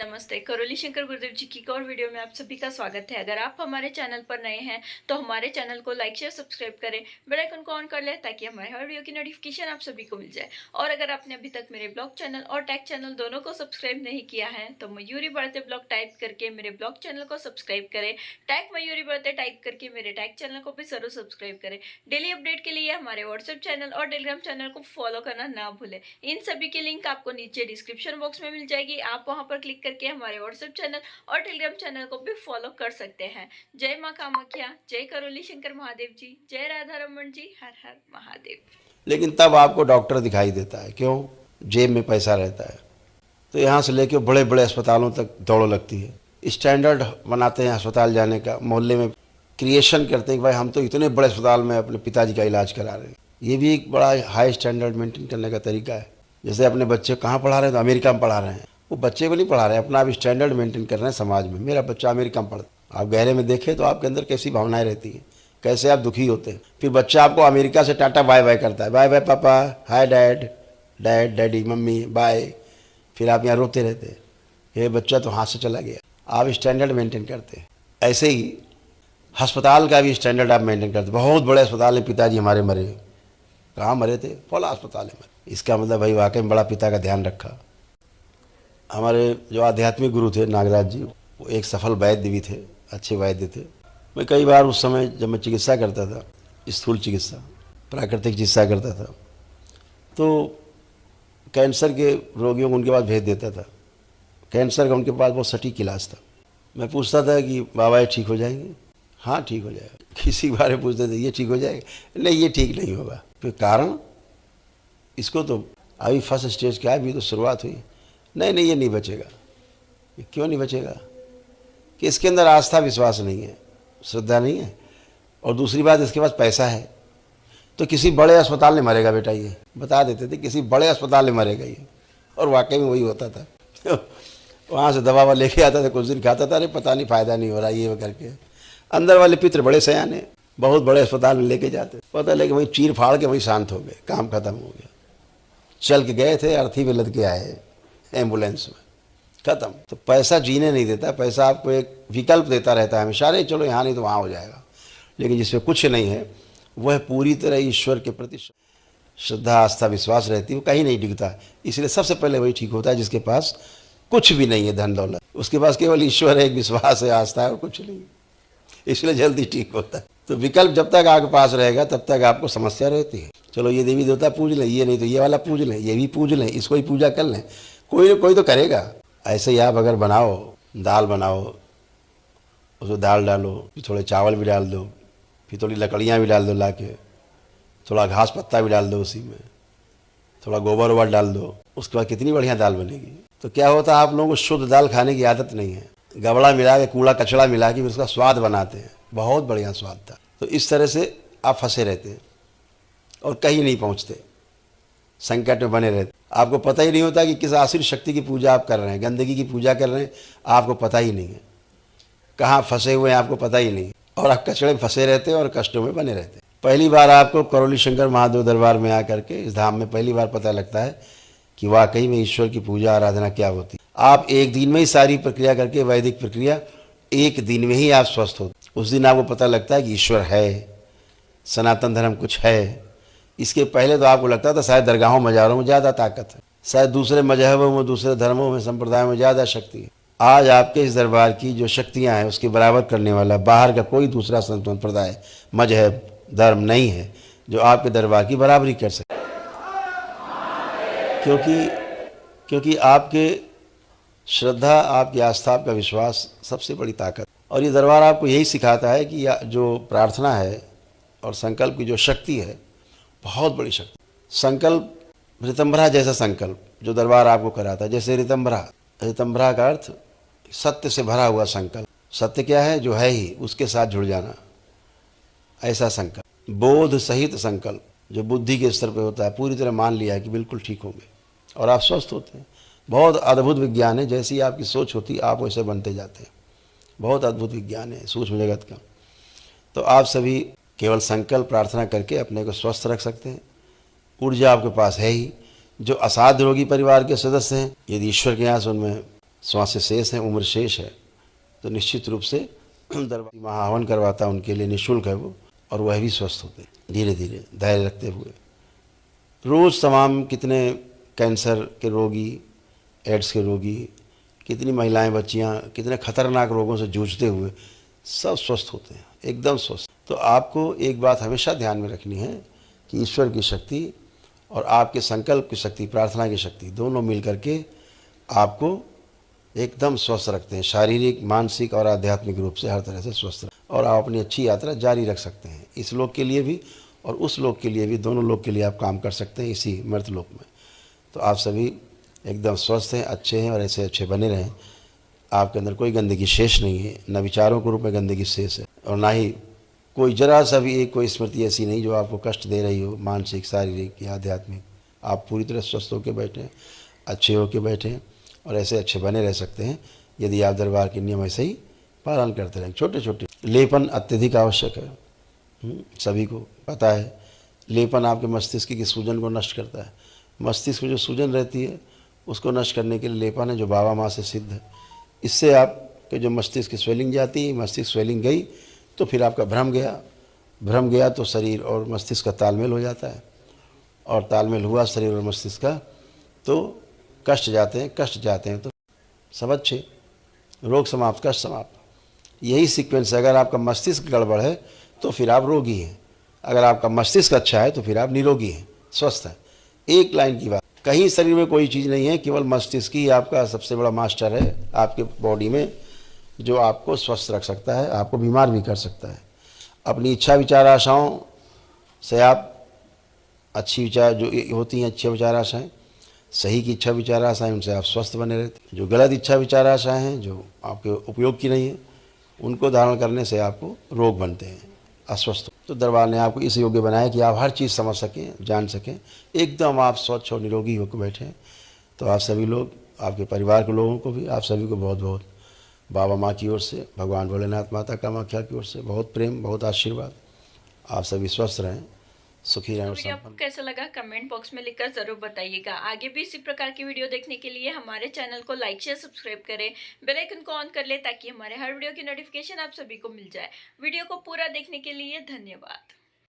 नमस्ते, करोली शंकर गुरुदेव जी की एक और वीडियो में आप सभी का स्वागत है। अगर आप हमारे चैनल पर नए हैं तो हमारे चैनल को लाइक शेयर सब्सक्राइब करें, बेल आइकन को ऑन कर लें ताकि हमारे हर वीडियो की नोटिफिकेशन आप सभी को मिल जाए। और अगर आपने अभी तक मेरे ब्लॉग चैनल और टैग चैनल दोनों को सब्सक्राइब नहीं किया है तो मयूरी बढ़ते ब्लॉग टाइप करके मेरे ब्लॉग चैनल को सब्सक्राइब करें, टैग मयूरी बढ़ते टाइप करके मेरे टैग चैनल को भी जरूर सब्सक्राइब करें। डेली अपडेट के लिए हमारे व्हाट्सएप चैनल और टेलीग्राम चैनल को फॉलो करना ना भूलें। इन सभी की लिंक आपको नीचे डिस्क्रिप्शन बॉक्स में मिल जाएगी। आप वहां पर क्लिक करके हमारे व्हाट्सएप चैनल और टेलीग्राम चैनल को भी फॉलो कर सकते हैं। जय मां कामाख्या, जय करोली शंकर महादेव जी, जय राधा रमन जी, हर हर महादेव। लेकिन तब आपको डॉक्टर दिखाई देता है, क्यों? जेब में पैसा रहता है। तो यहाँ से लेके बड़े बड़े अस्पतालों तक दौड़ लगती है। स्टैंडर्ड बनाते हैं अस्पताल जाने का, मोहल्ले में क्रिएशन करते हैं कि भाई हम तो इतने बड़े अस्पताल में अपने पिताजी का इलाज करा रहे हैं। ये भी एक बड़ा हाई स्टैंडर्ड मेंटेन करने का तरीका है। जैसे अपने बच्चे कहाँ पढ़ा रहे हैं, तो अमेरिका में पढ़ा रहे हैं। वो बच्चे को नहीं पढ़ा रहे हैं, अपना आप स्टैंडर्ड मेंटेन कर रहे हैं समाज में। मेरा बच्चा अमेरिका में पढ़ता। आप गहरे में देखें तो आपके अंदर कैसी भावनाएं रहती हैं, कैसे आप दुखी होते हैं। फिर बच्चा आपको अमेरिका से टाटा बाय बाय करता है, bye bye papa, hi dad, dad daddy mummy bye. फिर आप यहाँ रोते रहते हैं, ये बच्चा तो हाथ से चला गया। आप स्टैंडर्ड मेंटेन करते हैं। ऐसे ही अस्पताल का भी स्टैंडर्ड आप मेंटेन करते। बहुत बड़े अस्पताल में पिताजी हमारे मरे, कहाँ मरे थे? फला अस्पताल में मरे। इसका मतलब भाई वाकई में बड़ा पिता का ध्यान रखा। हमारे जो आध्यात्मिक गुरु थे नागराज जी, वो एक सफल वैद्य भी थे, अच्छे वैद्य थे। मैं कई बार उस समय जब मैं चिकित्सा करता था, स्थूल चिकित्सा, प्राकृतिक चिकित्सा करता था, तो कैंसर के रोगियों को उनके पास भेज देता था। कैंसर का उनके पास बहुत सटीक इलाज था। मैं पूछता था कि बाबा ये ठीक हो जाएंगे? हाँ ठीक हो जाएगा। किसी बारे पूछते थे ये ठीक हो जाएगा? नहीं ये ठीक नहीं होगा। फिर कारण, इसको तो अभी फर्स्ट स्टेज क्या है, अभी तो शुरुआत हुई। नहीं नहीं ये नहीं बचेगा। ये क्यों नहीं बचेगा? कि इसके अंदर आस्था विश्वास नहीं है, श्रद्धा नहीं है, और दूसरी बात इसके पास पैसा है। तो किसी बड़े अस्पताल में मरेगा बेटा, ये बता देते थे, किसी बड़े अस्पताल में मरेगा ये। और वाकई में वही होता था। वहाँ से दवा लेके आता था, कुछ दिन खाता था, अरे पता नहीं फ़ायदा नहीं हो रहा ये करके। अंदर वाले पित्र बड़े सयाने, बहुत बड़े अस्पताल में लेके जाते, पता लगे वहीं चीर फाड़ के वहीं शांत हो गए, काम खत्म हो गया। चल के गए थे, अर्थी में लद के आए एम्बुलेंस में, खत्म। तो पैसा जीने नहीं देता, पैसा आपको एक विकल्प देता रहता है हमेशा, अरे चलो यहाँ नहीं तो वहाँ हो जाएगा। लेकिन जिसमें कुछ नहीं है वह पूरी तरह ईश्वर के प्रति श्रद्धा आस्था विश्वास रहती है, वो कहीं नहीं डिगता। इसलिए सबसे पहले वही ठीक होता है जिसके पास कुछ भी नहीं है धन दौलत, उसके पास केवल ईश्वर है, एक विश्वास है, आस्था है और कुछ नहीं, इसलिए जल्दी ठीक होता है। तो विकल्प जब तक आपके पास रहेगा तब तक आपको समस्या रहती है। चलो ये देवी देवता पूज लें, ये नहीं तो ये वाला पूज लें, ये भी पूज लें, इसको ही पूजा कर लें, कोई तो करेगा। ऐसे ही आप अगर बनाओ, दाल बनाओ, उसमें दाल डालो, फिर थोड़े चावल भी डाल दो, फिर थोड़ी लकड़ियाँ भी डाल दो ला के, थोड़ा घास पत्ता भी डाल दो उसी में, थोड़ा गोबर वोबर डाल दो, उसके बाद कितनी बढ़िया दाल बनेगी। तो क्या होता है, आप लोगों को शुद्ध दाल खाने की आदत नहीं है, गबड़ा मिला के कूड़ा कचड़ा मिला के उसका स्वाद बनाते हैं, बहुत बढ़िया स्वाद था। तो इस तरह से आप फंसे रहते हैं और कहीं नहीं पहुँचते, संकट में बने रहते। आपको पता ही नहीं होता कि किस आसुरी शक्ति की पूजा आप कर रहे हैं, गंदगी की पूजा कर रहे हैं, आपको पता ही नहीं है। कहाँ फंसे हुए हैं आपको पता ही नहीं, और आप कचड़े में फंसे रहते हैं और कष्टों में बने रहते हैं। पहली बार आपको करोली शंकर महादेव दरबार में आकर के, इस धाम में पहली बार पता लगता है कि वाकई में ईश्वर की पूजा आराधना क्या होती है। आप एक दिन में ही सारी प्रक्रिया करके, वैदिक प्रक्रिया, एक दिन में ही आप स्वस्थ होते। उस दिन आपको पता लगता है कि ईश्वर है, सनातन धर्म कुछ है। इसके पहले तो आपको लगता था शायद दरगाहों मज़ारों में ज़्यादा ताकत है, शायद दूसरे मजहबों में, दूसरे धर्मों में, संप्रदायों में ज़्यादा शक्ति है। आज आपके इस दरबार की जो शक्तियाँ हैं उसके बराबर करने वाला बाहर का कोई दूसरा संप्रदाय, मजहब, धर्म नहीं है जो आपके दरबार की बराबरी कर सके। क्योंकि आपके श्रद्धा, आपकी आस्था, आपका विश्वास सबसे बड़ी ताकत। और ये दरबार आपको यही सिखाता है कि जो प्रार्थना है और संकल्प की जो शक्ति है, बहुत बड़ी शक्ति। संकल्प, ऋतंभरा जैसा संकल्प जो दरबार आपको कराता है, जैसे ऋतंभरा का अर्थ सत्य से भरा हुआ संकल्प। सत्य क्या है? जो है ही, उसके साथ जुड़ जाना, ऐसा संकल्प। बोध सहित संकल्प जो बुद्धि के स्तर पे होता है, पूरी तरह मान लिया है कि बिल्कुल ठीक होंगे और आप स्वस्थ होते हैं। बहुत अद्भुत विज्ञान है, जैसी आपकी सोच होती आप वैसे बनते जाते हैं। बहुत अद्भुत विज्ञान है सूक्ष्म जगत का। तो आप सभी केवल संकल्प प्रार्थना करके अपने को स्वस्थ रख सकते हैं। ऊर्जा आपके पास है ही। जो असाध्य रोगी परिवार के सदस्य हैं, यदि ईश्वर के यहाँ से उनमें श्वासें शेष हैं, उम्र शेष है, तो निश्चित रूप से दरबार महाहवन करवाता है, उनके लिए निःशुल्क है वो, और वह भी स्वस्थ होते हैं धीरे धीरे धैर्य रखते हुए। रोज़ तमाम कितने कैंसर के रोगी, एड्स के रोगी, कितनी महिलाएं, बच्चियां कितने खतरनाक रोगों से जूझते हुए सब स्वस्थ होते हैं, एकदम स्वस्थ। तो आपको एक बात हमेशा ध्यान में रखनी है कि ईश्वर की शक्ति और आपके संकल्प की शक्ति, प्रार्थना की शक्ति, दोनों मिल करके आपको एकदम स्वस्थ रखते हैं, शारीरिक, मानसिक और आध्यात्मिक रूप से हर तरह से स्वस्थ और आप अपनी अच्छी यात्रा जारी रख सकते हैं। इस लोक के लिए भी और उस लोक के लिए भी, दोनों लोक के लिए आप काम कर सकते हैं इसी मर्त लोक में। तो आप सभी एकदम स्वस्थ हैं, अच्छे हैं और ऐसे अच्छे बने रहें। आपके अंदर कोई गंदगी शेष नहीं है, न विचारों के रूप में गंदगी शेष है, और ना ही कोई जरा सा भी एक कोई स्मृति ऐसी नहीं जो आपको कष्ट दे रही हो, मानसिक, शारीरिक या आध्यात्मिक। आप पूरी तरह स्वस्थ होकर बैठे हैं, अच्छे होकर बैठे हैं और ऐसे अच्छे बने रह सकते हैं यदि आप दरबार के नियम ऐसे ही पालन करते रहें। छोटे छोटे लेपन अत्यधिक आवश्यक है, सभी को पता है। लेपन आपके मस्तिष्क की सूजन को नष्ट करता है। मस्तिष्क में जो सूजन रहती है उसको नष्ट करने के लिए लेपन है, जो बाबा माँ से सिद्ध है। इससे आपके जो मस्तिष्क की स्वेलिंग जाती है, मस्तिष्क स्वेलिंग गई तो फिर आपका भ्रम गया तो शरीर और मस्तिष्क का तालमेल हो जाता है, और तालमेल हुआ शरीर और मस्तिष्क का तो कष्ट जाते हैं तो सब अच्छे, रोग समाप्त, कष्ट समाप्त। यही सीक्वेंस है। अगर आपका मस्तिष्क गड़बड़ है तो फिर आप रोगी हैं, अगर आपका मस्तिष्क अच्छा है तो फिर आप निरोगी हैं, स्वस्थ हैं। एक लाइन की बात, कहीं शरीर में कोई चीज़ नहीं है, केवल मस्तिष्क ही आपका सबसे बड़ा मास्टर है आपके बॉडी में, जो आपको स्वस्थ रख सकता है, आपको बीमार भी कर सकता है। अपनी इच्छा विचार आशाओं से आप अच्छी विचार जो होती हैं, अच्छी विचार आशाएँ, सही की इच्छा विचार आशाएँ, उनसे आप स्वस्थ बने रहते हैं। जो गलत इच्छा विचार आशाएँ हैं, जो आपके उपयोग की नहीं है, उनको धारण करने से आपको रोग बनते हैं, अस्वस्थ। तो दरबार ने आपको इस योग्य बनाया कि आप हर चीज़ समझ सकें, जान सकें, एकदम आप स्वच्छ और निरोगी होकर बैठें। तो आप सभी लोग, आपके परिवार के लोगों को भी, आप सभी को बहुत बहुत बाबा माँ की ओर से, भगवान भोलेनाथ, माता कामाख्या की ओर से बहुत प्रेम, बहुत आशीर्वाद। आप सभी स्वस्थ रहें, सुखी रहें और वीडियो आपको संपन्न। कैसा लगा कमेंट बॉक्स में लिखकर जरूर बताइएगा। आगे भी इसी प्रकार की वीडियो देखने के लिए हमारे चैनल को लाइक शेयर सब्सक्राइब करें, बेल आइकन को ऑन कर ले ताकि हमारे हर वीडियो की नोटिफिकेशन आप सभी को मिल जाए। वीडियो को पूरा देखने के लिए धन्यवाद।